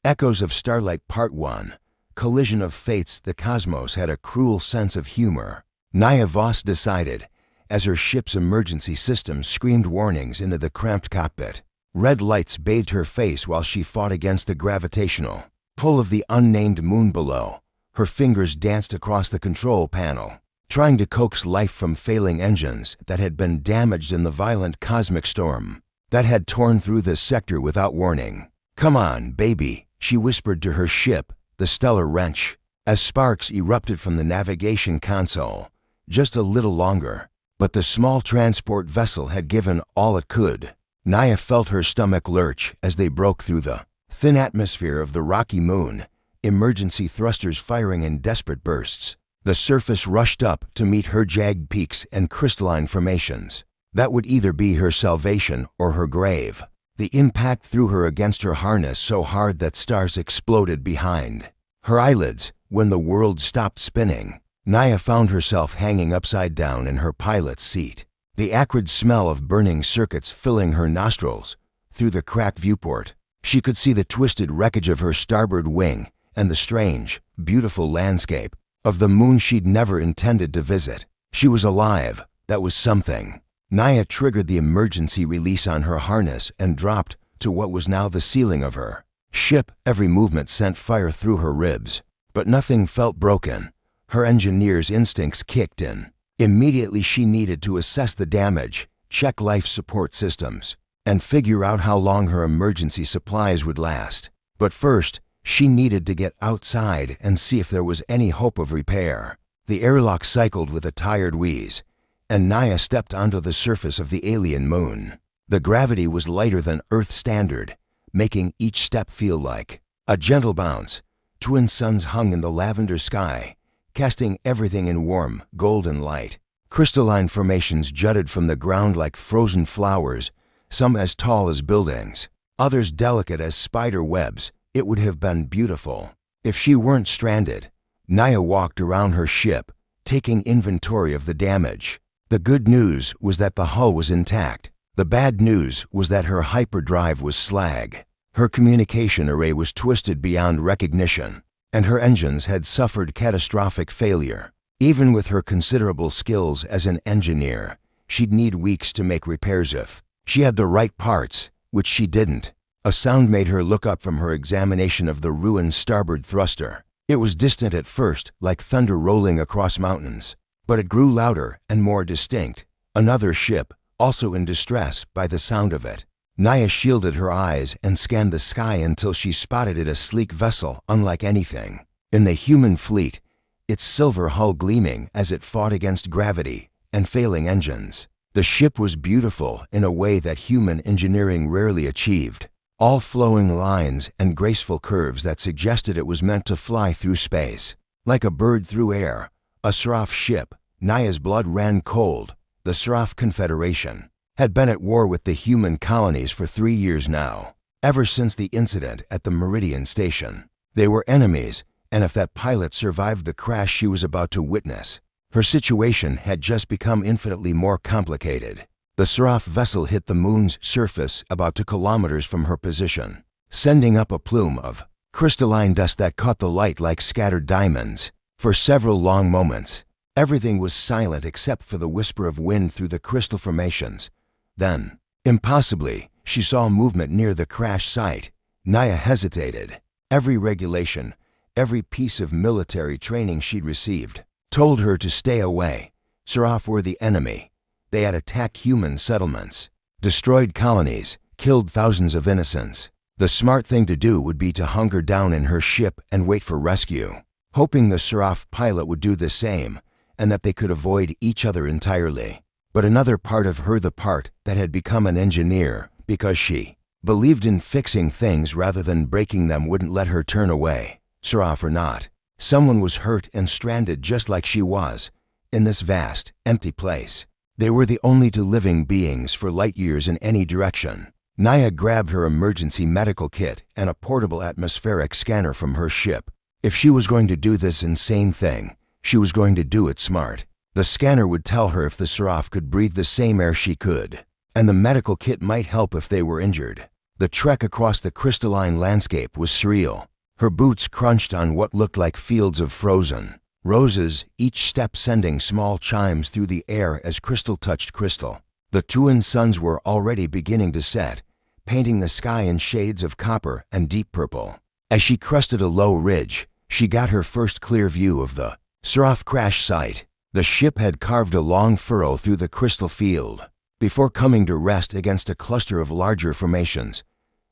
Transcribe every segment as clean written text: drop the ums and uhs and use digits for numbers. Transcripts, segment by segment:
Echoes of Starlight Part 1. Collision of Fates. The cosmos had a cruel sense of humor. Naya Voss decided, as her ship's emergency system screamed warnings into the cramped cockpit. Red lights bathed her face while she fought against the gravitational pull of the unnamed moon below. Her fingers danced across the control panel, trying to coax life from failing engines that had been damaged in the violent cosmic storm that had torn through the sector without warning. "Come on, baby," she whispered to her ship, the stellar wrench, as sparks erupted from the navigation console. Just a little longer, but the small transport vessel had given all it could. Naya felt her stomach lurch as they broke through the thin atmosphere of the rocky moon, emergency thrusters firing in desperate bursts. The surface rushed up to meet her jagged peaks and crystalline formations. That would either be her salvation or her grave. The impact threw her against her harness so hard that stars exploded behind her eyelids. When the world stopped spinning, Naya found herself hanging upside down in her pilot's seat, the acrid smell of burning circuits filling her nostrils. Through the cracked viewport, she could see the twisted wreckage of her starboard wing and the strange, beautiful landscape of the moon she'd never intended to visit. She was alive. That was something. Naya triggered the emergency release on her harness and dropped to what was now the ceiling of her ship. Every movement sent fire through her ribs, but nothing felt broken. Her engineer's instincts kicked in. Immediately she needed to assess the damage, check life support systems, and figure out how long her emergency supplies would last. But first, she needed to get outside and see if there was any hope of repair. The airlock cycled with a tired wheeze, and Naya stepped onto the surface of the alien moon. The gravity was lighter than Earth standard, making each step feel like a gentle bounce. Twin suns hung in the lavender sky, casting everything in warm, golden light. Crystalline formations jutted from the ground like frozen flowers, some as tall as buildings, others delicate as spider webs. It would have been beautiful if she weren't stranded. Naya walked around her ship, taking inventory of the damage. The good news was that the hull was intact. The bad news was that her hyperdrive was slag. Her communication array was twisted beyond recognition, and her engines had suffered catastrophic failure. Even with her considerable skills as an engineer, she'd need weeks to make repairs if she had the right parts, which she didn't. A sound made her look up from her examination of the ruined starboard thruster. It was distant at first, like thunder rolling across mountains, but it grew louder and more distinct. Another ship, also in distress by the sound of it. Naya shielded her eyes and scanned the sky until she spotted it, a sleek vessel unlike anything in the human fleet, its silver hull gleaming as it fought against gravity and failing engines. The ship was beautiful in a way that human engineering rarely achieved. All flowing lines and graceful curves that suggested it was meant to fly through space. Like a bird through air, a Sraf ship. Naya's blood ran cold. The Sraf Confederation had been at war with the human colonies for 3 years now, ever since the incident at the Meridian Station. They were enemies, and if that pilot survived the crash she was about to witness, her situation had just become infinitely more complicated. The Sraf vessel hit the moon's surface about 2 kilometers from her position, sending up a plume of crystalline dust that caught the light like scattered diamonds. For several long moments, everything was silent except for the whisper of wind through the crystal formations. Then, impossibly, she saw movement near the crash site. Naya hesitated. Every regulation, every piece of military training she'd received, told her to stay away. Sraf were the enemy. They had attacked human settlements, destroyed colonies, killed thousands of innocents. The smart thing to do would be to hunker down in her ship and wait for rescue, hoping the Sraf pilot would do the same and that they could avoid each other entirely. But another part of her, the part that had become an engineer because she believed in fixing things rather than breaking them, wouldn't let her turn away. Sraf or not, someone was hurt and stranded just like she was, in this vast, empty place. They were the only 2 living beings for light years in any direction. Naya grabbed her emergency medical kit and a portable atmospheric scanner from her ship. If she was going to do this insane thing, she was going to do it smart. The scanner would tell her if the Sraf could breathe the same air she could, and the medical kit might help if they were injured. The trek across the crystalline landscape was surreal. Her boots crunched on what looked like fields of frozen roses, each step sending small chimes through the air as crystal touched crystal. The twin suns were already beginning to set, painting the sky in shades of copper and deep purple. As she crested a low ridge, she got her first clear view of the Seraph crash site. The ship had carved a long furrow through the crystal field before coming to rest against a cluster of larger formations,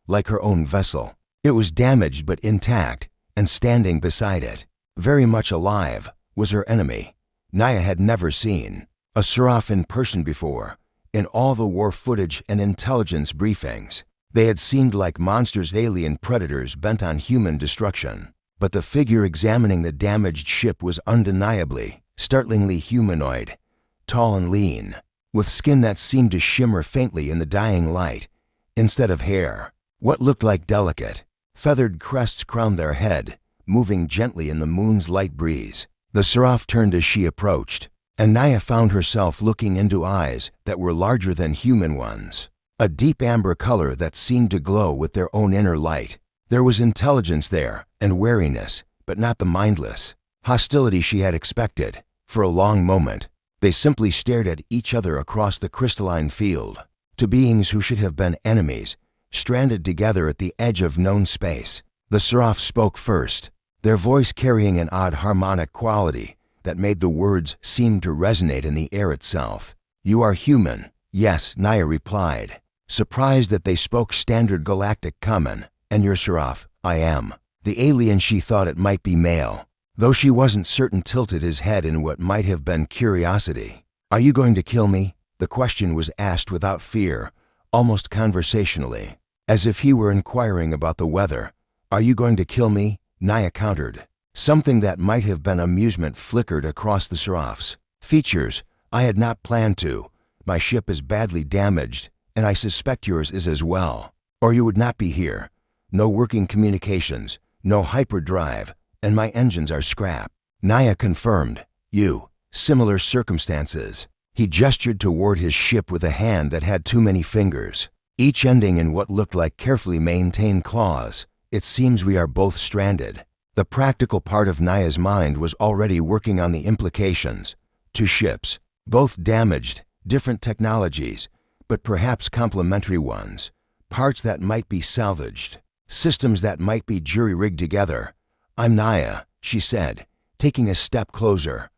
like her own vessel. It was damaged but intact, and standing beside it, very much alive, was her enemy. Naya had never seen a Seraph in person before. In all the war footage and intelligence briefings, they had seemed like monsters, alien predators bent on human destruction. But the figure examining the damaged ship was undeniably, startlingly humanoid, tall and lean, with skin that seemed to shimmer faintly in the dying light. Instead of hair, what looked like delicate, feathered crests crowned their head, moving gently in the moon's light breeze. The Seraph turned as she approached, and Naya found herself looking into eyes that were larger than human ones, a deep amber color that seemed to glow with their own inner light. There was intelligence there, and wariness, but not the mindless hostility she had expected. For a long moment, they simply stared at each other across the crystalline field, two beings who should have been enemies, stranded together at the edge of known space. The Seraph spoke first, their voice carrying an odd harmonic quality that made the words seem to resonate in the air itself. "You are human." "Yes," Naya replied, surprised that they spoke standard galactic common. "And you're Seraph." "I am." The alien she thought it might be male, though she wasn't certain, tilted his head in what might have been curiosity. "Are you going to kill me?" The question was asked without fear, almost conversationally, as if he were inquiring about the weather. "Are you going to kill me?" Naya countered. Something that might have been amusement flickered across the Seraph's features. "I had not planned to. My ship is badly damaged, and I suspect yours is as well. Or you would not be here. No working communications, no hyperdrive, and my engines are scrap." Naya confirmed. "You. Similar circumstances." He gestured toward his ship with a hand that had too many fingers, each ending in what looked like carefully maintained claws. "It seems we are both stranded." The practical part of Naya's mind was already working on the implications. Two ships, both damaged, different technologies, but perhaps complementary ones. Parts that might be salvaged, systems that might be jury-rigged together. "I'm Naya," she said, taking a step closer.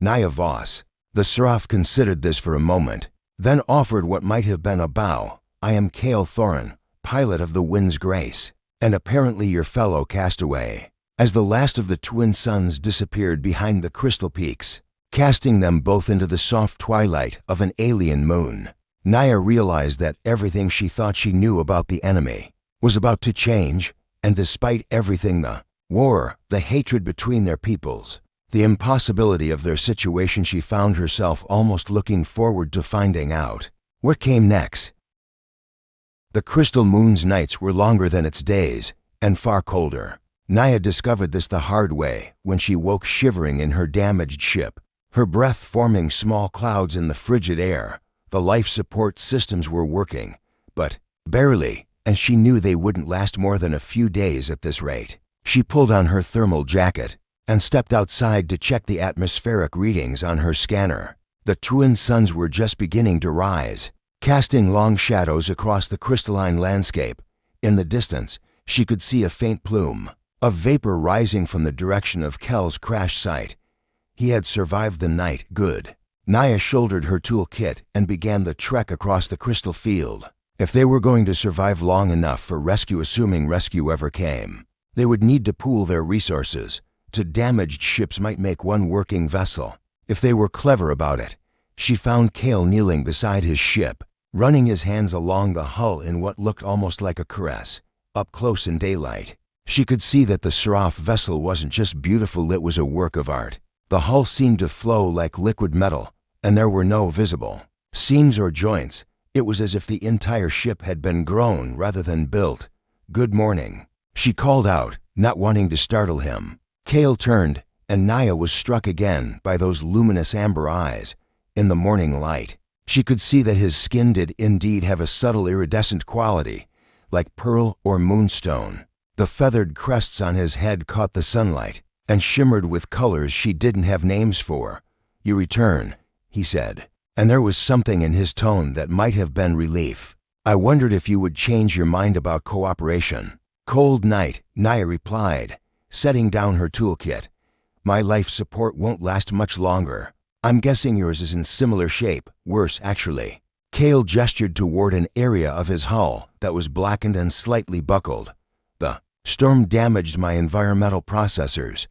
"Naya Voss." The Seraph considered this for a moment, then offered what might have been a bow. "I am Kale Thorin, pilot of the Wind's Grace, and apparently your fellow castaway." As the last of the twin suns disappeared behind the crystal peaks, casting them both into the soft twilight of an alien moon, Naya realized that everything she thought she knew about the enemy was about to change, and despite everything, the war, the hatred between their peoples, the impossibility of their situation, she found herself almost looking forward to finding out what came next. The crystal moon's nights were longer than its days, and far colder. Naya discovered this the hard way when she woke shivering in her damaged ship, her breath forming small clouds in the frigid air. The life support systems were working, but barely, and she knew they wouldn't last more than a few days at this rate. She pulled on her thermal jacket and stepped outside to check the atmospheric readings on her scanner. The twin suns were just beginning to rise, casting long shadows across the crystalline landscape. In the distance, she could see a faint plume of vapor rising from the direction of Kel's crash site. He had survived the night. Good. Naya shouldered her toolkit and began the trek across the crystal field. If they were going to survive long enough for rescue, assuming rescue ever came, they would need to pool their resources. Two damaged ships might make one working vessel, if they were clever about it. She found Kale kneeling beside his ship, running his hands along the hull in what looked almost like a caress. Up close in daylight, she could see that the Seraph vessel wasn't just beautiful, it was a work of art. The hull seemed to flow like liquid metal, and there were no visible seams or joints. It was as if the entire ship had been grown rather than built. "Good morning," she called out, not wanting to startle him. Kale turned, and Naya was struck again by those luminous amber eyes. In the morning light, she could see that his skin did indeed have a subtle iridescent quality, like pearl or moonstone. The feathered crests on his head caught the sunlight and shimmered with colors she didn't have names for. "You return," he said, and there was something in his tone that might have been relief. "I wondered if you would change your mind about cooperation." "Cold night," Naya replied, setting down her toolkit. "My life support won't last much longer. I'm guessing yours is in similar shape, worse actually." Kale gestured toward an area of his hull that was blackened and slightly buckled. "The storm damaged my environmental processors.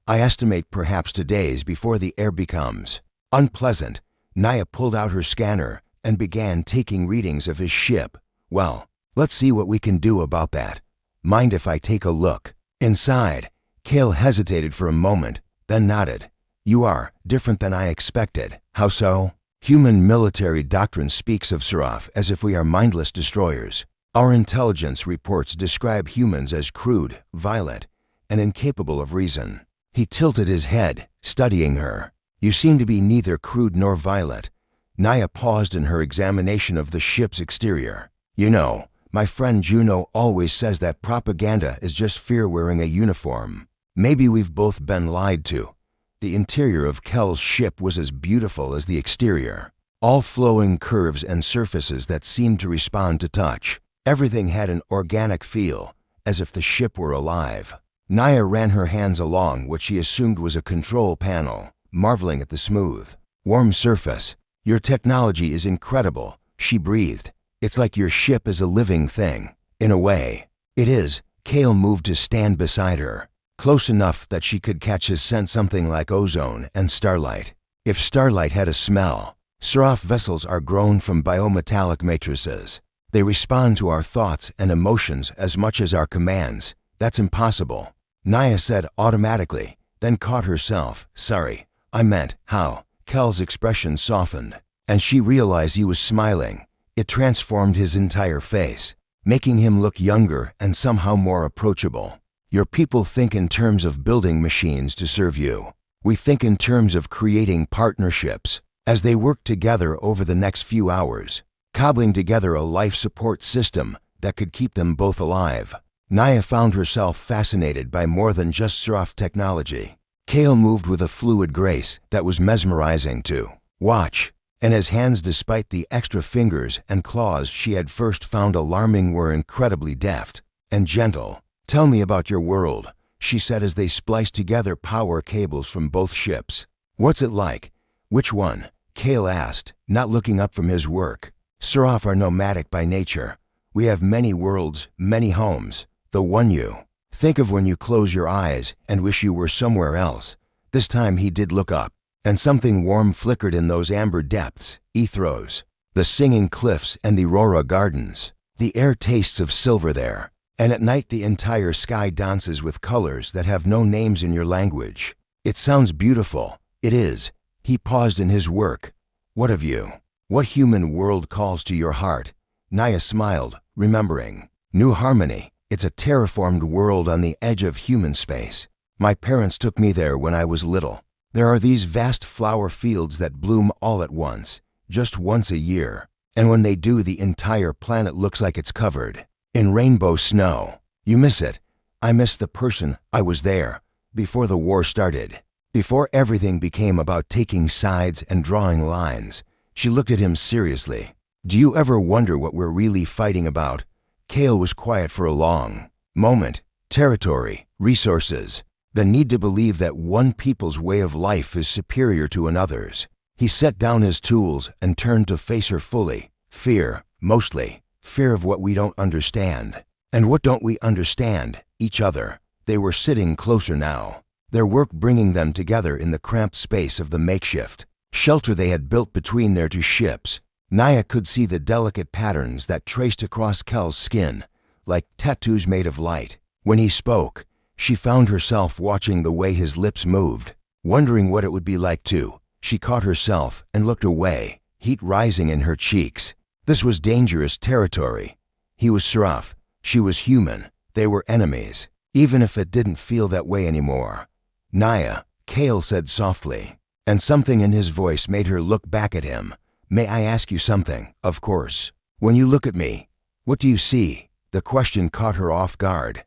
I estimate perhaps 2 days before the air becomes unpleasant." Naya pulled out her scanner and began taking readings of his ship. "Well, let's see what we can do about that. Mind if I take a look?" Inside, Kale hesitated for a moment, then nodded. "You are different than I expected. How so?" "Human military doctrine speaks of Seraph as if we are mindless destroyers. Our intelligence reports describe humans as crude, violent, and incapable of reason." He tilted his head, studying her. "You seem to be neither crude nor violent." Naya paused in her examination of the ship's exterior. "You know, my friend Juno always says that propaganda is just fear wearing a uniform. Maybe we've both been lied to." The interior of Kel's ship was as beautiful as the exterior, all flowing curves and surfaces that seemed to respond to touch. Everything had an organic feel, as if the ship were alive. Naya ran her hands along what she assumed was a control panel, marveling at the smooth, warm surface. "Your technology is incredible," she breathed. "It's like your ship is a living thing." "In a way, it is." Kale moved to stand beside her, close enough that she could catch his scent, something like ozone and starlight. If starlight had a smell, Seraph vessels are grown from biometallic matrices. They respond to our thoughts and emotions as much as our commands. "That's impossible," Naya said automatically, then caught herself. "Sorry, I meant how." Kel's expression softened, and she realized he was smiling. It transformed his entire face, making him look younger and somehow more approachable. "Your people think in terms of building machines to serve you. We think in terms of creating partnerships." As they worked together over the next few hours, cobbling together a life support system that could keep them both alive, Naya found herself fascinated by more than just Seraph technology. Kale moved with a fluid grace that was mesmerizing to watch, and his hands, despite the extra fingers and claws she had first found alarming, were incredibly deft and gentle. "Tell me about your world," she said as they spliced together power cables from both ships. "What's it like?" "Which one?" Kale asked, not looking up from his work. "Seraph are nomadic by nature. We have many worlds, many homes. The one you think of when you close your eyes and wish you were somewhere else." This time he did look up, and something warm flickered in those amber depths. "Ethros, the singing cliffs and the Aurora Gardens. The air tastes of silver there, and at night the entire sky dances with colors that have no names in your language." "It sounds beautiful." "It is." He paused in his work. "What of you? What human world calls to your heart?" Naya smiled, remembering. "New Harmony. It's a terraformed world on the edge of human space. My parents took me there when I was little. There are these vast flower fields that bloom all at once, just once a year. And when they do, the entire planet looks like it's covered in rainbow snow. You miss it." "I miss the person I was there before the war started. Before everything became about taking sides and drawing lines." She looked at him seriously. "Do you ever wonder what we're really fighting about?" Kale was quiet for a long moment. "Territory, resources, the need to believe that one people's way of life is superior to another's." He set down his tools and turned to face her fully. "Fear, mostly. Fear of what we don't understand." "And what don't we understand?" "Each other." They were sitting closer now, their work bringing them together in the cramped space of the makeshift shelter they had built between their two ships. Naya could see the delicate patterns that traced across Kel's skin, like tattoos made of light. When he spoke, she found herself watching the way his lips moved, wondering what it would be like too. She caught herself and looked away, heat rising in her cheeks. This was dangerous territory. He was Seraph. She was human. They were enemies, even if it didn't feel that way anymore. "Naya," Kale said softly, and something in his voice made her look back at him. "May I ask you something?" "Of course." "When you look at me, what do you see?" The question caught her off guard.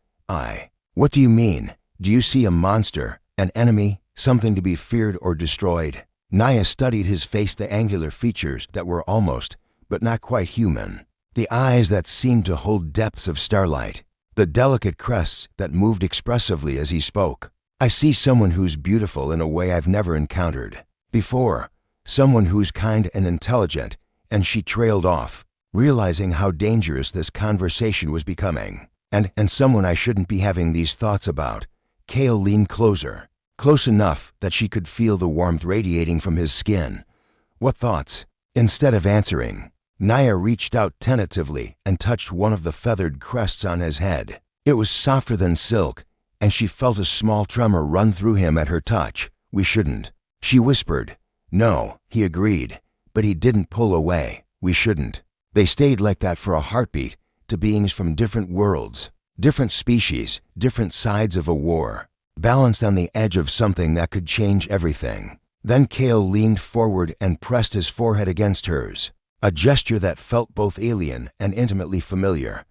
What do you mean? Do you see a monster, an enemy, something to be feared or destroyed? Naya studied his face, the angular features that were almost, but not quite human. The eyes that seemed to hold depths of starlight. The delicate crests that moved expressively as he spoke. I see someone who's beautiful in a way I've never encountered before. Someone who's kind and intelligent. And she trailed off, realizing how dangerous this conversation was becoming. And someone I shouldn't be having these thoughts about. Cale leaned closer, close enough that she could feel the warmth radiating from his skin. What thoughts? Instead of answering, Naya reached out tentatively and touched one of the feathered crests on his head. It was softer than silk, and she felt a small tremor run through him at her touch. We shouldn't, she whispered. No, he agreed, but he didn't pull away. We shouldn't. They stayed like that for a heartbeat, to beings from different worlds, different species, different sides of a war, balanced on the edge of something that could change everything. Then Cale leaned forward and pressed his forehead against hers, a gesture that felt both alien and intimately familiar.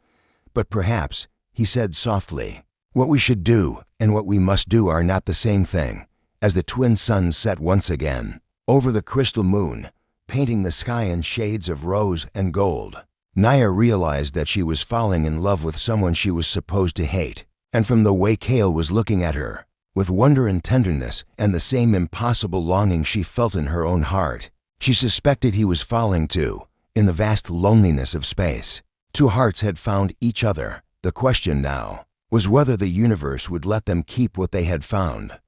But perhaps, he said softly, what we should do and what we must do are not the same thing. As the twin suns set once again, over the crystal moon, painting the sky in shades of rose and gold, Naya realized that she was falling in love with someone she was supposed to hate. And from the way Cale was looking at her, with wonder and tenderness and the same impossible longing she felt in her own heart, she suspected he was falling too, in the vast loneliness of space. Two hearts had found each other. The question now was whether the universe would let them keep what they had found.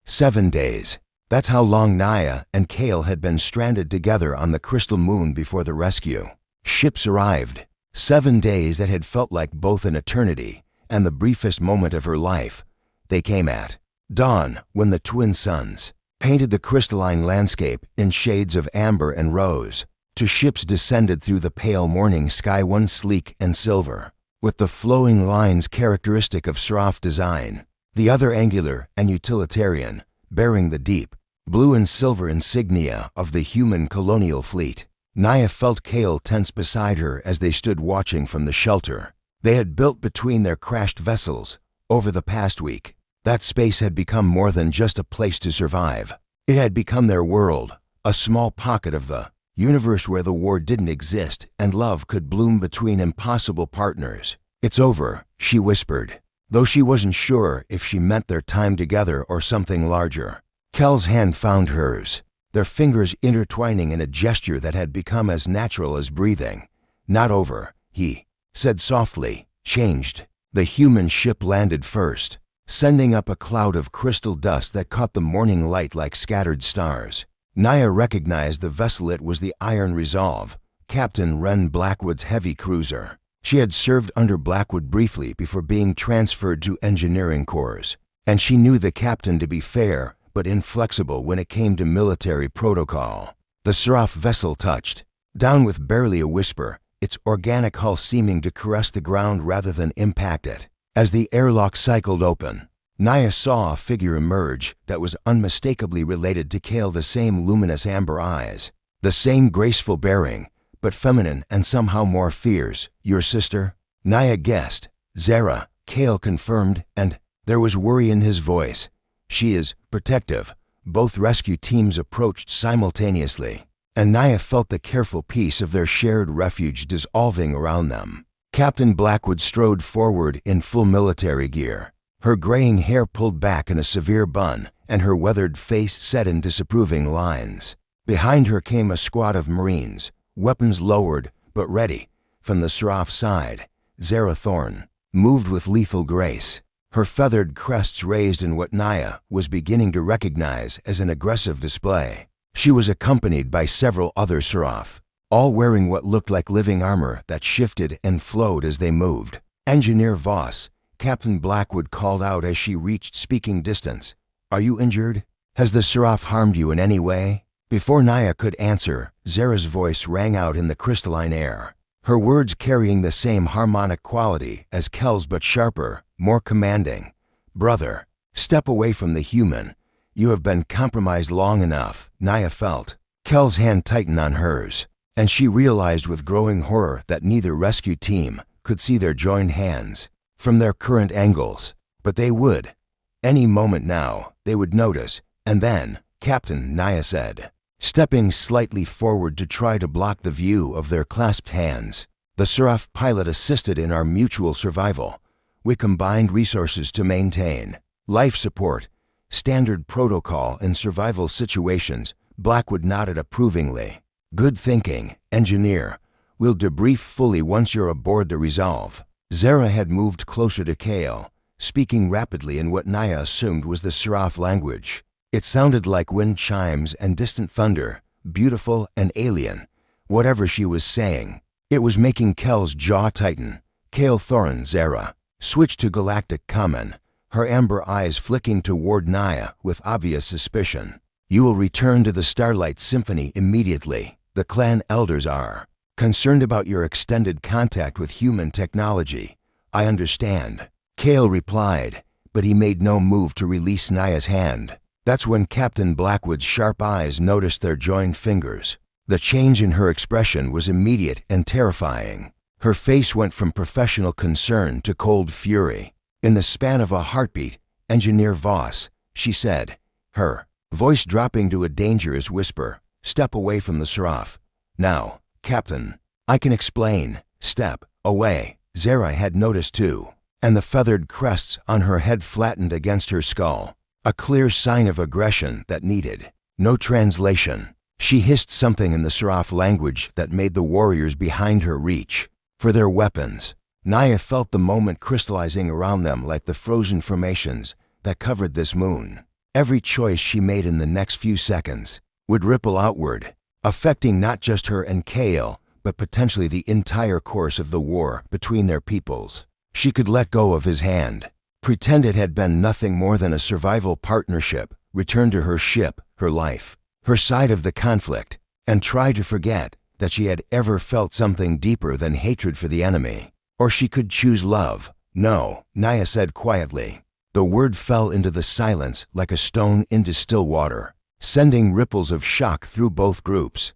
7 days. That's how long Naya and Cale had been stranded together on the crystal moon before the rescue. Ships arrived. 7 days that had felt like both an eternity and the briefest moment of her life. They came at dawn, when the twin suns painted the crystalline landscape in shades of amber and rose. Two ships descended through the pale morning sky, one sleek and silver, with the flowing lines characteristic of Sci-Fi design, the other angular and utilitarian, bearing the deep blue and silver insignia of the human colonial fleet. Naya felt Cale tense beside her as they stood watching from the shelter they had built between their crashed vessels. Over the past week, that space had become more than just a place to survive. It had become their world, a small pocket of the universe where the war didn't exist and love could bloom between impossible partners. It's over, she whispered, though she wasn't sure if she meant their time together or something larger. Cale's hand found hers, their fingers intertwining in a gesture that had become as natural as breathing. Not over, he said softly. Changed. The human ship landed first, sending up a cloud of crystal dust that caught the morning light like scattered stars. Naya recognized the vessel. It was the Iron Resolve, Captain Wren Blackwood's heavy cruiser. She had served under Blackwood briefly before being transferred to engineering corps, and she knew the captain to be fair but inflexible when it came to military protocol. The Sci-Fi vessel touched down with barely a whisper, its organic hull seeming to caress the ground rather than impact it. As the airlock cycled open, Naya saw a figure emerge that was unmistakably related to Cale, the same luminous amber eyes, the same graceful bearing, but feminine and somehow more fierce. Your sister? Naya guessed. Zara, Cale confirmed, and there was worry in his voice. She is protective. Both rescue teams approached simultaneously, and Naya felt the careful peace of their shared refuge dissolving around them. Captain Blackwood strode forward in full military gear, her graying hair pulled back in a severe bun and her weathered face set in disapproving lines. Behind her came a squad of Marines, weapons lowered but ready. From the Sci-Fi side, Zara Thorne moved with lethal grace, her feathered crests raised in what Naya was beginning to recognize as an aggressive display. She was accompanied by several other Sci-Fi, all wearing what looked like living armor that shifted and flowed as they moved. Engineer Voss, Captain Blackwood called out as she reached speaking distance. Are you injured? Has the Sci-Fi harmed you in any way? Before Naya could answer, Zara's voice rang out in the crystalline air, her words carrying the same harmonic quality as Cale's but sharper, more commanding. Brother, step away from the human. You have been compromised long enough. Naya felt Cale's hand tighten on hers, and she realized with growing horror that neither rescue team could see their joined hands from their current angles, but they would. Any moment now, they would notice, and then, "Captain," Naya said, stepping slightly forward to try to block the view of their clasped hands. "The Seraph pilot assisted in our mutual survival. We combined resources to maintain life support, standard protocol in survival situations." Blackwood nodded approvingly. "Good thinking, engineer. We'll debrief fully once you're aboard the Resolve." Zara had moved closer to Kale, speaking rapidly in what Naya assumed was the Seraph language. It sounded like wind chimes and distant thunder, beautiful and alien. Whatever she was saying, it was making Kel's jaw tighten. "Kale Thorin, Zara." Switched to Galactic Common, her amber eyes flicking toward Naya with obvious suspicion. "You will return to the Starlight Symphony immediately. The clan elders are concerned about your extended contact with human technology." "I understand," Kale replied, but he made no move to release Naya's hand. That's when Captain Blackwood's sharp eyes noticed their joined fingers. The change in her expression was immediate and terrifying. Her face went from professional concern to cold fury. In the span of a heartbeat, "Engineer Voss," she said, her voice dropping to a dangerous whisper, "step away from the Seraph." "Now, Captain." "I can explain." "Step away." Zara had noticed too, and the feathered crests on her head flattened against her skull. A clear sign of aggression that needed no translation. She hissed something in the Seraph language that made the warriors behind her reach for their weapons. Naya felt the moment crystallizing around them like the frozen formations that covered this moon. Every choice she made in the next few seconds would ripple outward, affecting not just her and Kale, but potentially the entire course of the war between their peoples. She could let go of his hand, pretend it had been nothing more than a survival partnership, return to her ship, her life, her side of the conflict, and try to forget that she had ever felt something deeper than hatred for the enemy. Or she could choose love. "No," Naya said quietly. The word fell into the silence like a stone into still water, sending ripples of shock through both groups.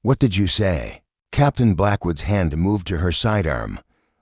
"What did you say?" Captain Blackwood's hand moved to her sidearm.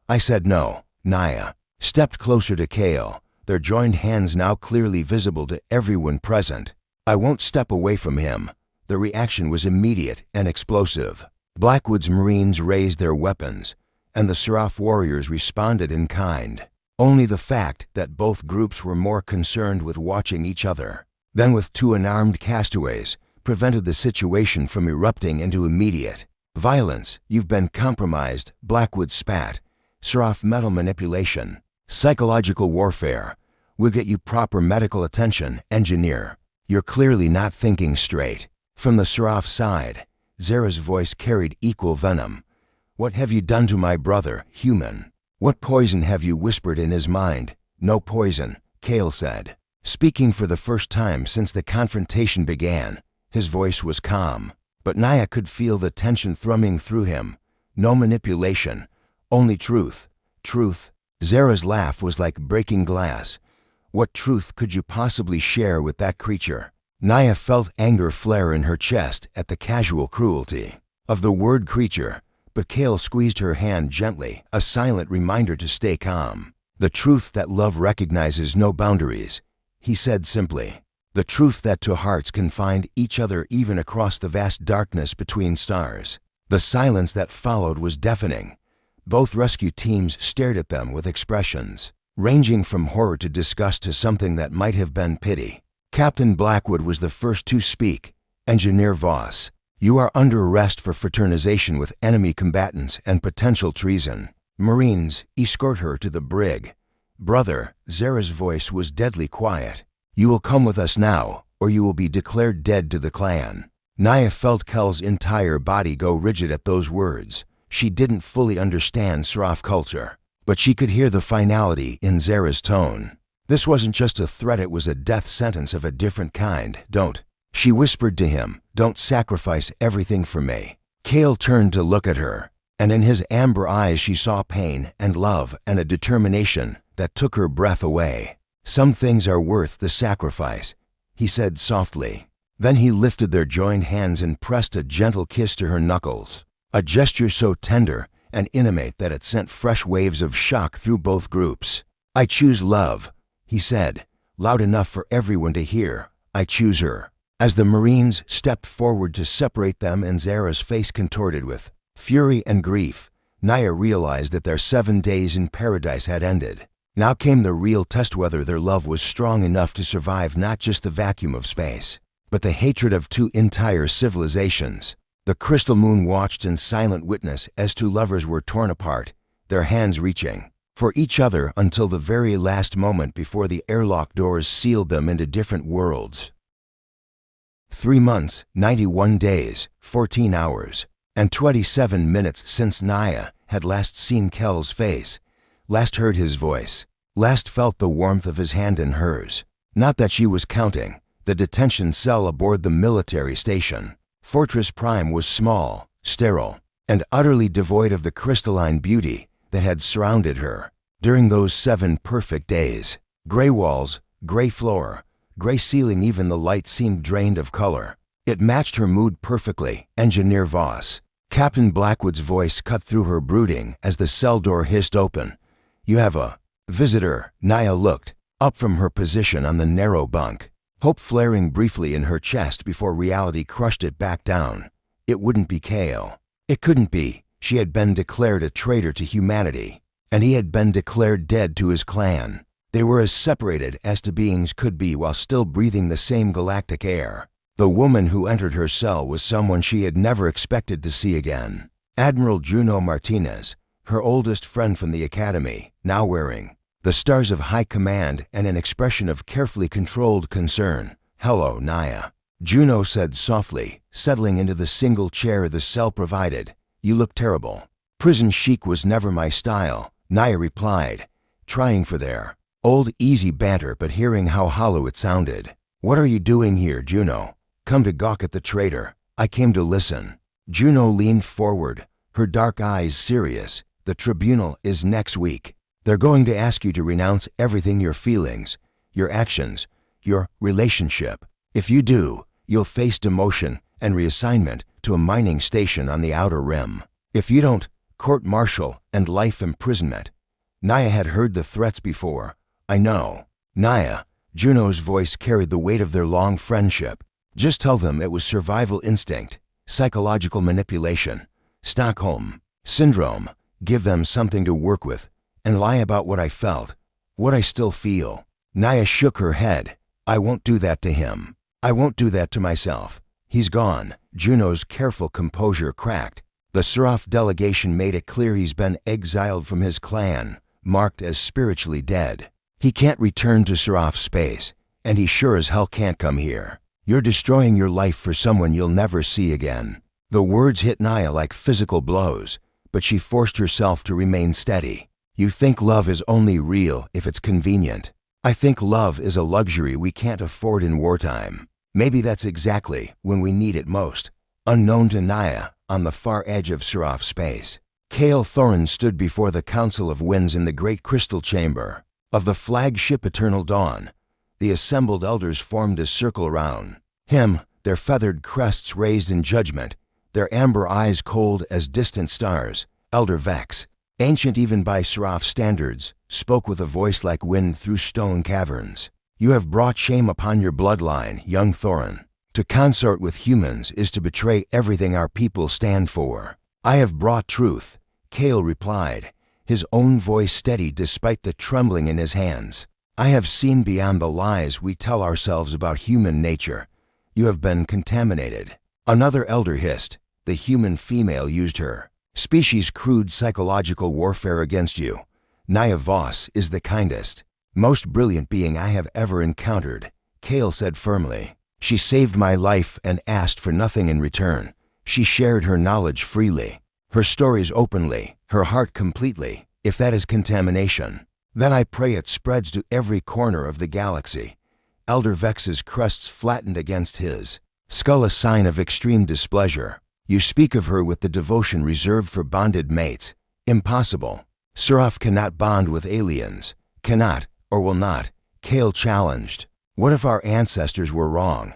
"I said no." Naya stepped closer to Kale, their joined hands now clearly visible to everyone present. "I won't step away from him." The reaction was immediate and explosive. Blackwood's Marines raised their weapons, and the Seraph warriors responded in kind. Only the fact that both groups were more concerned with watching each other than with two unarmed castaways prevented the situation from erupting into immediate violence. "You've been compromised," Blackwood spat. "Seraph metal manipulation. Psychological warfare. We'll get you proper medical attention, engineer. You're clearly not thinking straight." From the Seraph side, Zara's voice carried equal venom. "What have you done to my brother, human? What poison have you whispered in his mind?" "No poison," Kale said. Speaking for the first time since the confrontation began, his voice was calm, but Naya could feel the tension thrumming through him. "No manipulation, only truth." "Truth?" Zara's laugh was like breaking glass. "What truth could you possibly share with that creature?" Naya felt anger flare in her chest at the casual cruelty of the word creature, but Kale squeezed her hand gently, a silent reminder to stay calm. "The truth that love recognizes no boundaries," he said simply. "The truth that two hearts can find each other even across the vast darkness between stars." The silence that followed was deafening. Both rescue teams stared at them with expressions ranging from horror to disgust to something that might have been pity. Captain Blackwood was the first to speak. "Engineer Voss, you are under arrest for fraternization with enemy combatants and potential treason. Marines, escort her to the brig." "Brother," Zara's voice was deadly quiet. "You will come with us now, or you will be declared dead to the clan." Naya felt Kel's entire body go rigid at those words. She didn't fully understand Seraph culture, but she could hear the finality in Zara's tone. This wasn't just a threat, it was a death sentence of a different kind. "Don't," she whispered to him, "don't sacrifice everything for me." Kale turned to look at her, and in his amber eyes she saw pain and love and a determination that took her breath away. "Some things are worth the sacrifice," he said softly. Then he lifted their joined hands and pressed a gentle kiss to her knuckles. A gesture so tender, and intimate that it sent fresh waves of shock through both groups. "I choose love," he said, loud enough for everyone to hear. "I choose her." As the Marines stepped forward to separate them and Zara's face contorted with fury and grief, Naya realized that their 7 days in paradise had ended. Now came the real test, whether their love was strong enough to survive not just the vacuum of space, but the hatred of 2 entire civilizations. The crystal moon watched in silent witness as 2 lovers were torn apart, their hands reaching for each other until the very last moment before the airlock doors sealed them into different worlds. 3 months, 91 days, 14 hours, and 27 minutes since Naya had last seen Kel's face, last heard his voice, last felt the warmth of his hand in hers. Not that she was counting. The detention cell aboard the military station, Fortress Prime, was small, sterile, and utterly devoid of the crystalline beauty that had surrounded her during those 7 perfect days. Gray walls, gray floor, gray ceiling, even the light seemed drained of color. It matched her mood perfectly. "Engineer Voss." Captain Blackwood's voice cut through her brooding as the cell door hissed open. "You have a visitor." Naya looked up from her position on the narrow bunk, hope flaring briefly in her chest before reality crushed it back down. It wouldn't be Kale. It couldn't be. She had been declared a traitor to humanity, and he had been declared dead to his clan. They were as separated as 2 beings could be while still breathing the same galactic air. The woman who entered her cell was someone she had never expected to see again. Admiral Juno Martinez, her oldest friend from the academy, now wearing the stars of high command and an expression of carefully controlled concern. "Hello, Naya," Juno said softly, settling into the single chair the cell provided. "You look terrible." "Prison chic was never my style," Naya replied, trying for their old easy banter but hearing how hollow it sounded. "What are you doing here, Juno?" "Come to gawk at the traitor." "I came to listen." Juno leaned forward, her dark eyes serious. "The tribunal is next week. They're going to ask you to renounce everything, your feelings, your actions, your relationship. If you do, you'll face demotion and reassignment to a mining station on the Outer Rim. If you don't, court-martial and life imprisonment." Naya had heard the threats before. "I know." "Naya," Juno's voice carried the weight of their long friendship. "Just tell them it was survival instinct, psychological manipulation, Stockholm Syndrome. Give them something to work with, and lie about what I felt, what I still feel." Naya shook her head. "I won't do that to him. I won't do that to myself. He's gone." Juno's careful composure cracked. "The Seraph delegation made it clear he's been exiled from his clan, marked as spiritually dead. He can't return to Seraph space, and he sure as hell can't come here. You're destroying your life for someone you'll never see again." The words hit Naya like physical blows, but she forced herself to remain steady. "You think love is only real if it's convenient. I think love is a luxury we can't afford in wartime. Maybe that's exactly when we need it most." Unknown to Naya, on the far edge of Seraph space, Kale Thorin stood before the Council of Winds in the great crystal chamber of the flagship Eternal Dawn. The assembled elders formed a circle around him, their feathered crests raised in judgment, their amber eyes cold as distant stars. Elder Vex, ancient even by Seraph standards, spoke with a voice like wind through stone caverns. "You have brought shame upon your bloodline, young Thorin. To consort with humans is to betray everything our people stand for." "I have brought truth," Kale replied, his own voice steady despite the trembling in his hands. "I have seen beyond the lies we tell ourselves about human nature. You have been contaminated." Another elder hissed. "The human female used her species' crude psychological warfare against you. Naya Voss is the kindest, most brilliant being I have ever encountered," Kale said firmly. "She saved my life and asked for nothing in return. She shared her knowledge freely, her stories openly, her heart completely. If that is contamination, then I pray it spreads to every corner of the galaxy." Elder Vex's crests flattened against his skull, a sign of extreme displeasure. "You speak of her with the devotion reserved for bonded mates. Impossible. Seraph cannot bond with aliens. Cannot, or will not," Kale challenged. "What if our ancestors were wrong?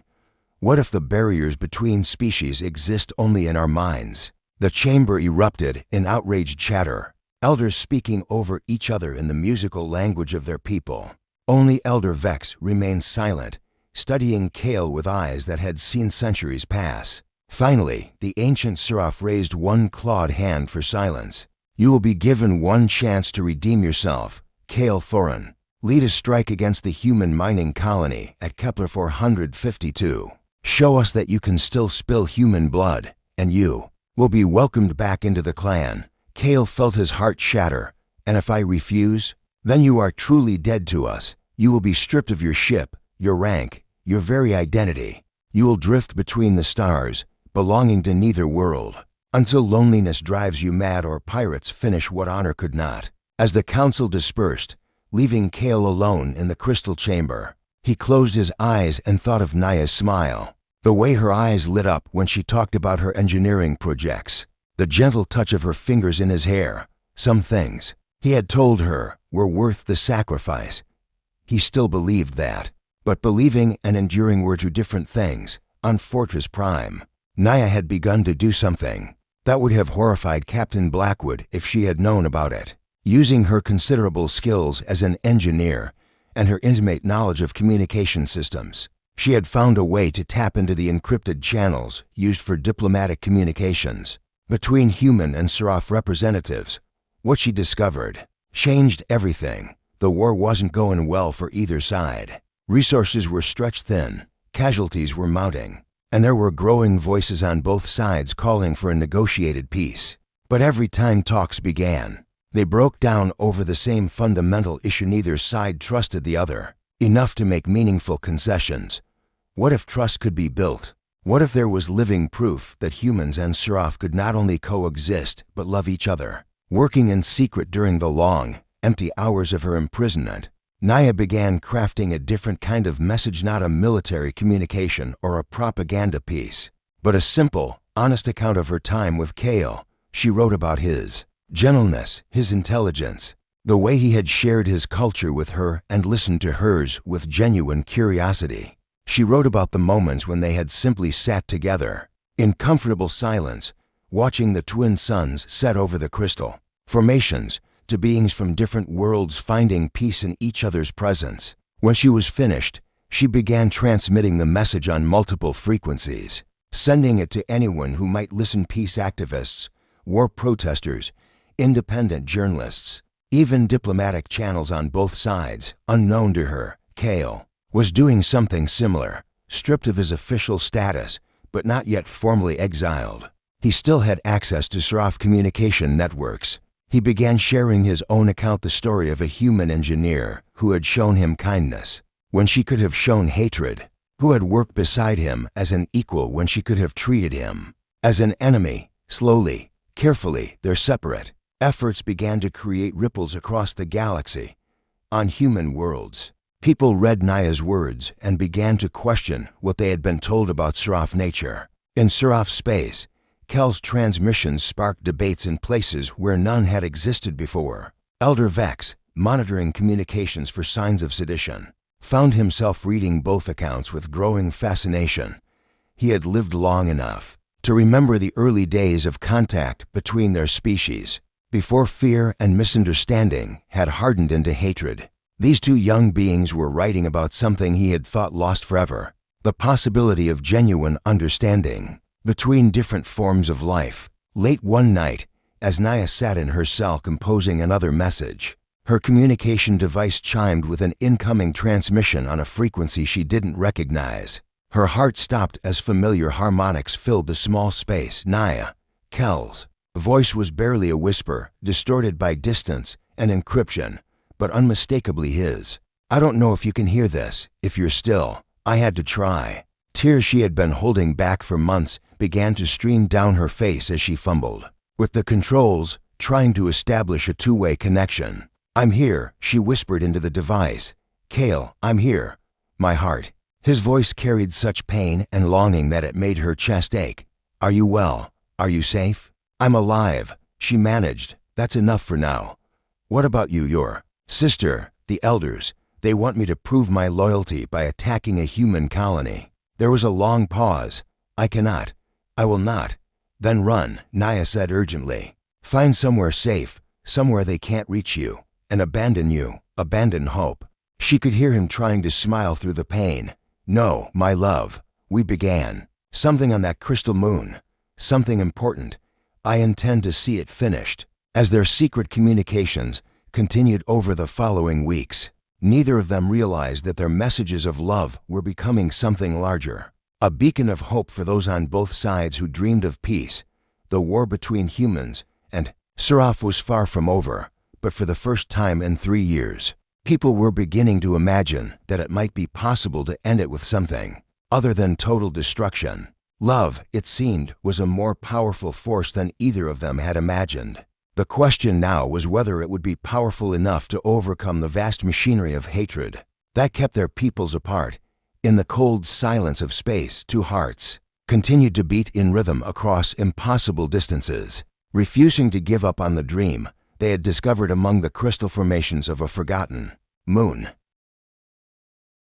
What if the barriers between species exist only in our minds? The chamber erupted in outraged chatter, elders speaking over each other in the musical language of their people. Only Elder Vex remained silent, studying Kale with eyes that had seen centuries pass. Finally, the ancient seraph raised one clawed hand for silence. You will be given one chance to redeem yourself, Kale Thorin. Lead a strike against the human mining colony at Kepler 452. Show us that you can still spill human blood, and you will be welcomed back into the clan. Kale felt his heart shatter. And if I refuse, then you are truly dead to us. You will be stripped of your ship, your rank, your very identity. You will drift between the stars, belonging to neither world, until loneliness drives you mad or pirates finish what honor could not. As the council dispersed, leaving Kale alone in the crystal chamber, he closed his eyes and thought of Naya's smile. The way her eyes lit up when she talked about her engineering projects, the gentle touch of her fingers in his hair. Some things he had told her were worth the sacrifice. He still believed that. But believing and enduring were two different things. On Fortress Prime, Naya had begun to do something that would have horrified Captain Blackwood if she had known about it. Using her considerable skills as an engineer and her intimate knowledge of communication systems, she had found a way to tap into the encrypted channels used for diplomatic communications between human and seraph representatives. What she discovered changed everything. The war wasn't going well for either side. Resources were stretched thin, casualties were mounting, and there were growing voices on both sides calling for a negotiated peace. But every time talks began, they broke down over the same fundamental issue. Neither side trusted the other enough to make meaningful concessions. What if trust could be built? What if there was living proof that humans and seraph could not only coexist but love each other? Working in secret during the long, empty hours of her imprisonment, Naya began crafting a different kind of message, not a military communication or a propaganda piece, but a simple, honest account of her time with Kale. She wrote about his gentleness, his intelligence, the way he had shared his culture with her and listened to hers with genuine curiosity. She wrote about the moments when they had simply sat together, in comfortable silence, watching the twin suns set over the crystal formations, to beings from different worlds finding peace in each other's presence. When she was finished, she began transmitting the message on multiple frequencies, sending it to anyone who might listen: peace activists, war protesters, independent journalists, even diplomatic channels on both sides. Unknown to her, Kale was doing something similar, stripped of his official status, but not yet formally exiled. He still had access to seraph communication networks. He began sharing his own account, the story of a human engineer who had shown him kindness when she could have shown hatred, who had worked beside him as an equal when she could have treated him as an enemy. Slowly, carefully, their separate efforts began to create ripples across the galaxy. On human worlds, people read Naya's words and began to question what they had been told about seraph nature. In seraph space, Kel's transmissions sparked debates in places where none had existed before. Elder Vex, monitoring communications for signs of sedition, found himself reading both accounts with growing fascination. He had lived long enough to remember the early days of contact between their species, before fear and misunderstanding had hardened into hatred. These two young beings were writing about something he had thought lost forever: the possibility of genuine understanding between different forms of life. Late one night, as Naya sat in her cell composing another message, her communication device chimed with an incoming transmission on a frequency she didn't recognize. Her heart stopped as familiar harmonics filled the small space. Naya, Kel's voice was barely a whisper, distorted by distance and encryption, but unmistakably his. "I don't know if you can hear this. If you're still, I had to try." Tears she had been holding back for months began to stream down her face as she fumbled with the controls, trying to establish a two-way connection. "I'm here," she whispered into the device. "Kale, I'm here. My heart." His voice carried such pain and longing that it made her chest ache. "Are you well? Are you safe?" "I'm alive," she managed. "That's enough for now. What about you? Your sister, the elders, they want me to prove my loyalty by attacking a human colony." There was a long pause. "I cannot. I will not. Then run, Naya said urgently. Find somewhere safe, somewhere they can't reach you, and abandon hope. She could hear him trying to smile through the pain. No, my love, we began. Something on that crystal moon. Something important. I intend to see it finished. As their secret communications continued over the following weeks, neither of them realized that their messages of love were becoming something larger. A beacon of hope for those on both sides who dreamed of peace. The war between humans and Seraph was far from over, but for the first time in 3 years, people were beginning to imagine that it might be possible to end it with something other than total destruction. Love, it seemed, was a more powerful force than either of them had imagined. The question now was whether it would be powerful enough to overcome the vast machinery of hatred that kept their peoples apart. In the cold silence of space, two hearts continued to beat in rhythm across impossible distances, refusing to give up on the dream they had discovered among the crystal formations of a forgotten moon.